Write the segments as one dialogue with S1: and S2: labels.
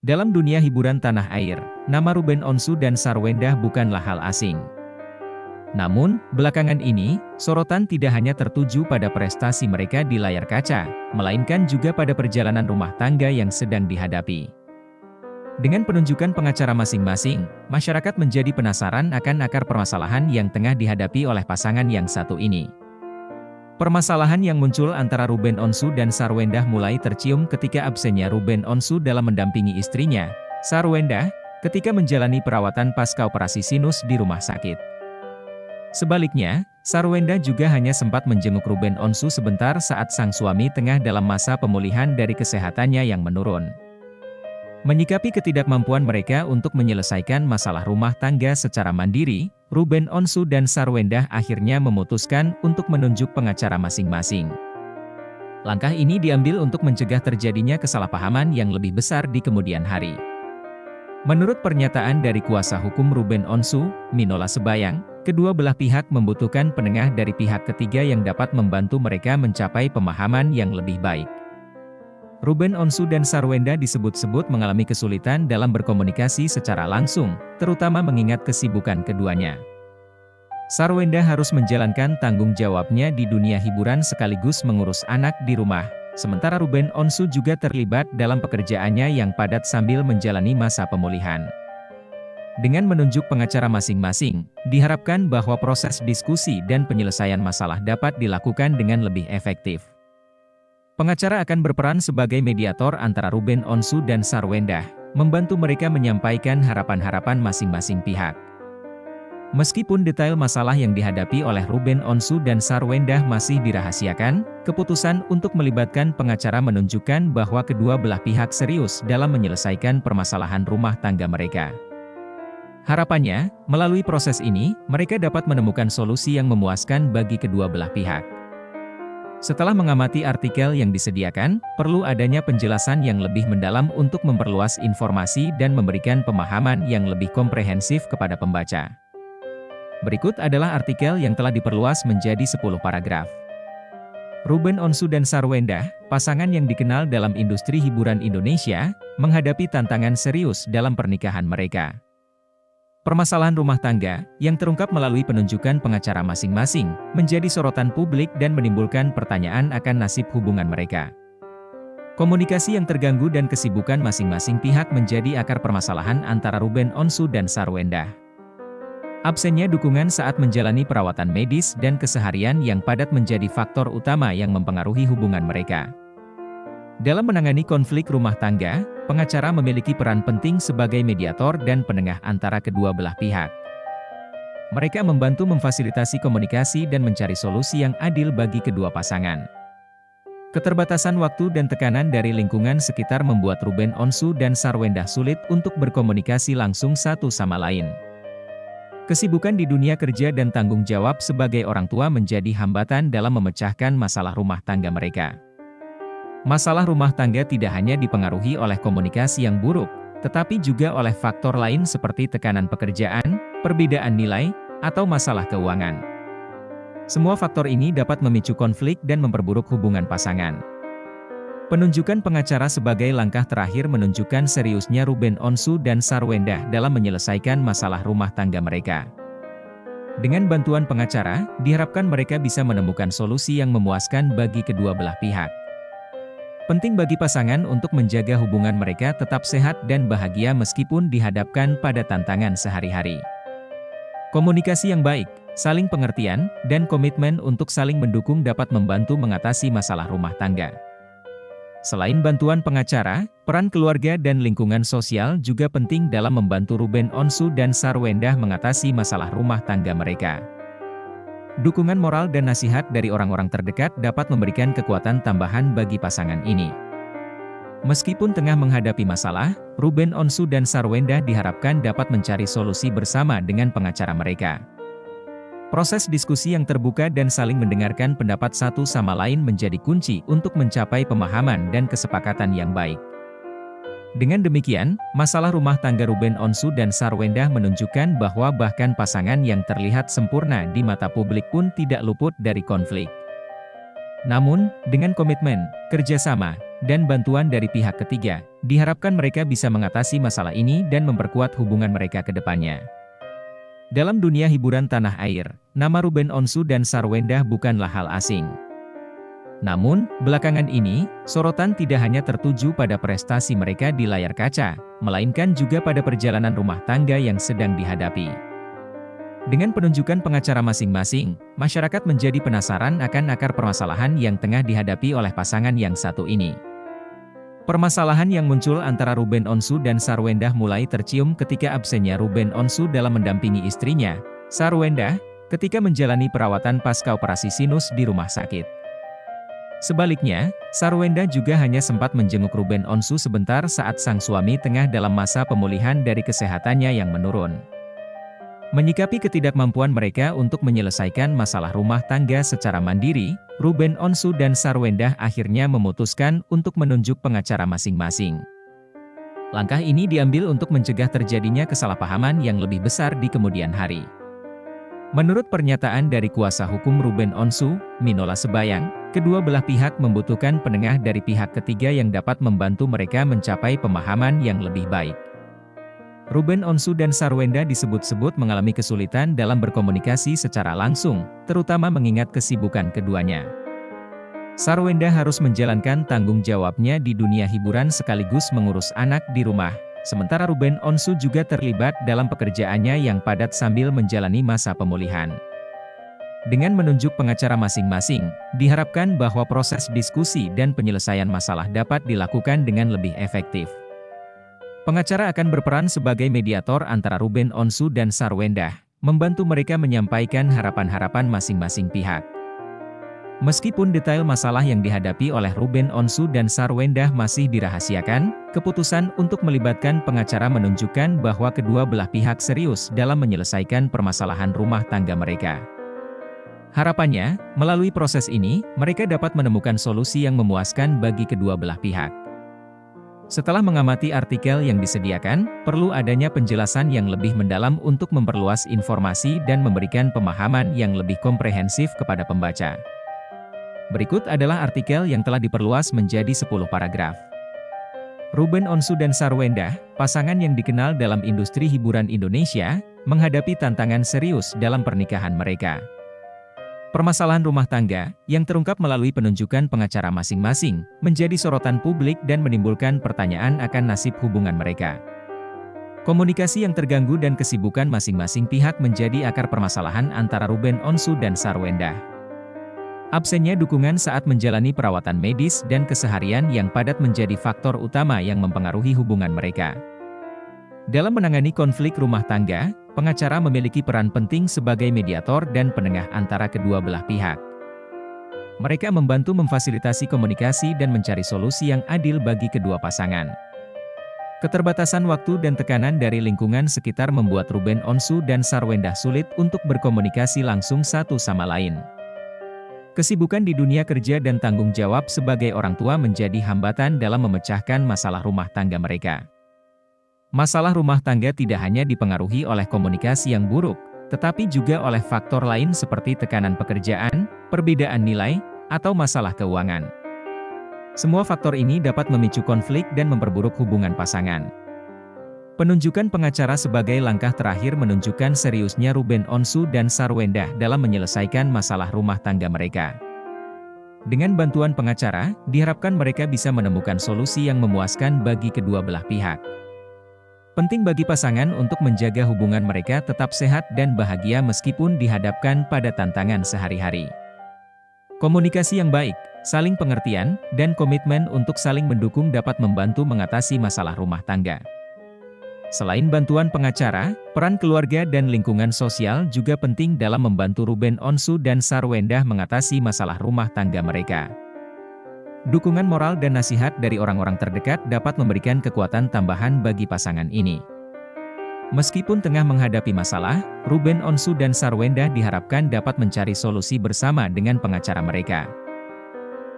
S1: Dalam dunia hiburan tanah air, nama Ruben Onsu dan Sarwendah bukanlah hal asing. Namun, belakangan ini, sorotan tidak hanya tertuju pada prestasi mereka di layar kaca, melainkan juga pada perjalanan rumah tangga yang sedang dihadapi. Dengan penunjukan pengacara masing-masing, masyarakat menjadi penasaran akan akar permasalahan yang tengah dihadapi oleh pasangan yang satu ini. Permasalahan yang muncul antara Ruben Onsu dan Sarwendah mulai tercium ketika absennya Ruben Onsu dalam mendampingi istrinya, Sarwendah, ketika menjalani perawatan pasca operasi sinus di rumah sakit. Sebaliknya, Sarwendah juga hanya sempat menjenguk Ruben Onsu sebentar saat sang suami tengah dalam masa pemulihan dari kesehatannya yang menurun. Menyikapi ketidakmampuan mereka untuk menyelesaikan masalah rumah tangga secara mandiri, Ruben Onsu dan Sarwendah akhirnya memutuskan untuk menunjuk pengacara masing-masing. Langkah ini diambil untuk mencegah terjadinya kesalahpahaman yang lebih besar di kemudian hari. Menurut pernyataan dari kuasa hukum Ruben Onsu, Minola Sebayang, kedua belah pihak membutuhkan penengah dari pihak ketiga yang dapat membantu mereka mencapai pemahaman yang lebih baik. Ruben Onsu dan Sarwendah disebut-sebut mengalami kesulitan dalam berkomunikasi secara langsung, terutama mengingat kesibukan keduanya. Sarwendah harus menjalankan tanggung jawabnya di dunia hiburan sekaligus mengurus anak di rumah, sementara Ruben Onsu juga terlibat dalam pekerjaannya yang padat sambil menjalani masa pemulihan. Dengan menunjuk pengacara masing-masing, diharapkan bahwa proses diskusi dan penyelesaian masalah dapat dilakukan dengan lebih efektif. Pengacara akan berperan sebagai mediator antara Ruben Onsu dan Sarwendah, membantu mereka menyampaikan harapan-harapan masing-masing pihak. Meskipun detail masalah yang dihadapi oleh Ruben Onsu dan Sarwendah masih dirahasiakan, keputusan untuk melibatkan pengacara menunjukkan bahwa kedua belah pihak serius dalam menyelesaikan permasalahan rumah tangga mereka. Harapannya, melalui proses ini, mereka dapat menemukan solusi yang memuaskan bagi kedua belah pihak. Setelah mengamati artikel yang disediakan, perlu adanya penjelasan yang lebih mendalam untuk memperluas informasi dan memberikan pemahaman yang lebih komprehensif kepada pembaca. Berikut adalah artikel yang telah diperluas menjadi 10 paragraf. Ruben Onsu dan Sarwendah, pasangan yang dikenal dalam industri hiburan Indonesia, menghadapi tantangan serius dalam pernikahan mereka. Permasalahan rumah tangga, yang terungkap melalui penunjukan pengacara masing-masing, menjadi sorotan publik dan menimbulkan pertanyaan akan nasib hubungan mereka. Komunikasi yang terganggu dan kesibukan masing-masing pihak menjadi akar permasalahan antara Ruben Onsu dan Sarwendah. Absennya dukungan saat menjalani perawatan medis dan keseharian yang padat menjadi faktor utama yang mempengaruhi hubungan mereka. Dalam menangani konflik rumah tangga, pengacara memiliki peran penting sebagai mediator dan penengah antara kedua belah pihak. Mereka membantu memfasilitasi komunikasi dan mencari solusi yang adil bagi kedua pasangan. Keterbatasan waktu dan tekanan dari lingkungan sekitar membuat Ruben Onsu dan Sarwendah sulit untuk berkomunikasi langsung satu sama lain. Kesibukan di dunia kerja dan tanggung jawab sebagai orang tua menjadi hambatan dalam memecahkan masalah rumah tangga mereka. Masalah rumah tangga tidak hanya dipengaruhi oleh komunikasi yang buruk, tetapi juga oleh faktor lain seperti tekanan pekerjaan, perbedaan nilai, atau masalah keuangan. Semua faktor ini dapat memicu konflik dan memperburuk hubungan pasangan. Penunjukan pengacara sebagai langkah terakhir menunjukkan seriusnya Ruben Onsu dan Sarwendah dalam menyelesaikan masalah rumah tangga mereka. Dengan bantuan pengacara, diharapkan mereka bisa menemukan solusi yang memuaskan bagi kedua belah pihak. Penting bagi pasangan untuk menjaga hubungan mereka tetap sehat dan bahagia meskipun dihadapkan pada tantangan sehari-hari. Komunikasi yang baik, saling pengertian, dan komitmen untuk saling mendukung dapat membantu mengatasi masalah rumah tangga. Selain bantuan pengacara, peran keluarga dan lingkungan sosial juga penting dalam membantu Ruben Onsu dan Sarwendah mengatasi masalah rumah tangga mereka. Dukungan moral dan nasihat dari orang-orang terdekat dapat memberikan kekuatan tambahan bagi pasangan ini. Meskipun tengah menghadapi masalah, Ruben Onsu dan Sarwendah diharapkan dapat mencari solusi bersama dengan pengacara mereka. Proses diskusi yang terbuka dan saling mendengarkan pendapat satu sama lain menjadi kunci untuk mencapai pemahaman dan kesepakatan yang baik. Dengan demikian, masalah rumah tangga Ruben Onsu dan Sarwendah menunjukkan bahwa bahkan pasangan yang terlihat sempurna di mata publik pun tidak luput dari konflik. Namun, dengan komitmen, kerjasama, dan bantuan dari pihak ketiga, diharapkan mereka bisa mengatasi masalah ini dan memperkuat hubungan mereka ke depannya. Dalam dunia hiburan tanah air, nama Ruben Onsu dan Sarwendah bukanlah hal asing. Namun, belakangan ini, sorotan tidak hanya tertuju pada prestasi mereka di layar kaca, melainkan juga pada perjalanan rumah tangga yang sedang dihadapi. Dengan penunjukan pengacara masing-masing, masyarakat menjadi penasaran akan akar permasalahan yang tengah dihadapi oleh pasangan yang satu ini. Permasalahan yang muncul antara Ruben Onsu dan Sarwendah mulai tercium ketika absennya Ruben Onsu dalam mendampingi istrinya, Sarwendah, ketika menjalani perawatan pasca operasi sinus di rumah sakit. Sebaliknya, Sarwendah juga hanya sempat menjenguk Ruben Onsu sebentar saat sang suami tengah dalam masa pemulihan dari kesehatannya yang menurun. Menyikapi ketidakmampuan mereka untuk menyelesaikan masalah rumah tangga secara mandiri, Ruben Onsu dan Sarwendah akhirnya memutuskan untuk menunjuk pengacara masing-masing. Langkah ini diambil untuk mencegah terjadinya kesalahpahaman yang lebih besar di kemudian hari. Menurut pernyataan dari kuasa hukum Ruben Onsu, Minola Sebayang, kedua belah pihak membutuhkan penengah dari pihak ketiga yang dapat membantu mereka mencapai pemahaman yang lebih baik. Ruben Onsu dan Sarwendah disebut-sebut mengalami kesulitan dalam berkomunikasi secara langsung, terutama mengingat kesibukan keduanya. Sarwendah harus menjalankan tanggung jawabnya di dunia hiburan sekaligus mengurus anak di rumah, sementara Ruben Onsu juga terlibat dalam pekerjaannya yang padat sambil menjalani masa pemulihan. Dengan menunjuk pengacara masing-masing, diharapkan bahwa proses diskusi dan penyelesaian masalah dapat dilakukan dengan lebih efektif. Pengacara akan berperan sebagai mediator antara Ruben Onsu dan Sarwendah, membantu mereka menyampaikan harapan-harapan masing-masing pihak. Meskipun detail masalah yang dihadapi oleh Ruben Onsu dan Sarwendah masih dirahasiakan, keputusan untuk melibatkan pengacara menunjukkan bahwa kedua belah pihak serius dalam menyelesaikan permasalahan rumah tangga mereka. Harapannya, melalui proses ini, mereka dapat menemukan solusi yang memuaskan bagi kedua belah pihak. Setelah mengamati artikel yang disediakan, perlu adanya penjelasan yang lebih mendalam untuk memperluas informasi dan memberikan pemahaman yang lebih komprehensif kepada pembaca. Berikut adalah artikel yang telah diperluas menjadi 10 paragraf. Ruben Onsu dan Sarwendah, pasangan yang dikenal dalam industri hiburan Indonesia, menghadapi tantangan serius dalam pernikahan mereka. Permasalahan rumah tangga, yang terungkap melalui penunjukan pengacara masing-masing, menjadi sorotan publik dan menimbulkan pertanyaan akan nasib hubungan mereka. Komunikasi yang terganggu dan kesibukan masing-masing pihak menjadi akar permasalahan antara Ruben Onsu dan Sarwendah. Absennya dukungan saat menjalani perawatan medis dan keseharian yang padat menjadi faktor utama yang mempengaruhi hubungan mereka. Dalam menangani konflik rumah tangga, pengacara memiliki peran penting sebagai mediator dan penengah antara kedua belah pihak. Mereka membantu memfasilitasi komunikasi dan mencari solusi yang adil bagi kedua pasangan. Keterbatasan waktu dan tekanan dari lingkungan sekitar membuat Ruben Onsu dan Sarwendah sulit untuk berkomunikasi langsung satu sama lain. Kesibukan di dunia kerja dan tanggung jawab sebagai orang tua menjadi hambatan dalam memecahkan masalah rumah tangga mereka. Masalah rumah tangga tidak hanya dipengaruhi oleh komunikasi yang buruk, tetapi juga oleh faktor lain seperti tekanan pekerjaan, perbedaan nilai, atau masalah keuangan. Semua faktor ini dapat memicu konflik dan memperburuk hubungan pasangan. Penunjukan pengacara sebagai langkah terakhir menunjukkan seriusnya Ruben Onsu dan Sarwendah dalam menyelesaikan masalah rumah tangga mereka. Dengan bantuan pengacara, diharapkan mereka bisa menemukan solusi yang memuaskan bagi kedua belah pihak. Penting bagi pasangan untuk menjaga hubungan mereka tetap sehat dan bahagia meskipun dihadapkan pada tantangan sehari-hari. Komunikasi yang baik, saling pengertian, dan komitmen untuk saling mendukung dapat membantu mengatasi masalah rumah tangga. Selain bantuan pengacara, peran keluarga dan lingkungan sosial juga penting dalam membantu Ruben Onsu dan Sarwendah mengatasi masalah rumah tangga mereka. Dukungan moral dan nasihat dari orang-orang terdekat dapat memberikan kekuatan tambahan bagi pasangan ini. Meskipun tengah menghadapi masalah, Ruben Onsu dan Sarwendah diharapkan dapat mencari solusi bersama dengan pengacara mereka.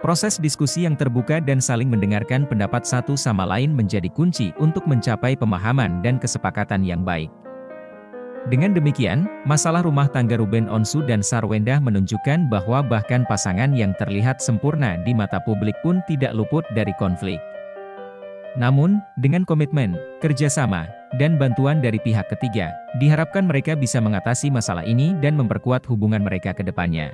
S1: Proses diskusi yang terbuka dan saling mendengarkan pendapat satu sama lain menjadi kunci untuk mencapai pemahaman dan kesepakatan yang baik. Dengan demikian, masalah rumah tangga Ruben Onsu dan Sarwendah menunjukkan bahwa bahkan pasangan yang terlihat sempurna di mata publik pun tidak luput dari konflik. Namun, dengan komitmen, kerjasama, dan bantuan dari pihak ketiga, diharapkan mereka bisa mengatasi masalah ini dan memperkuat hubungan mereka ke depannya.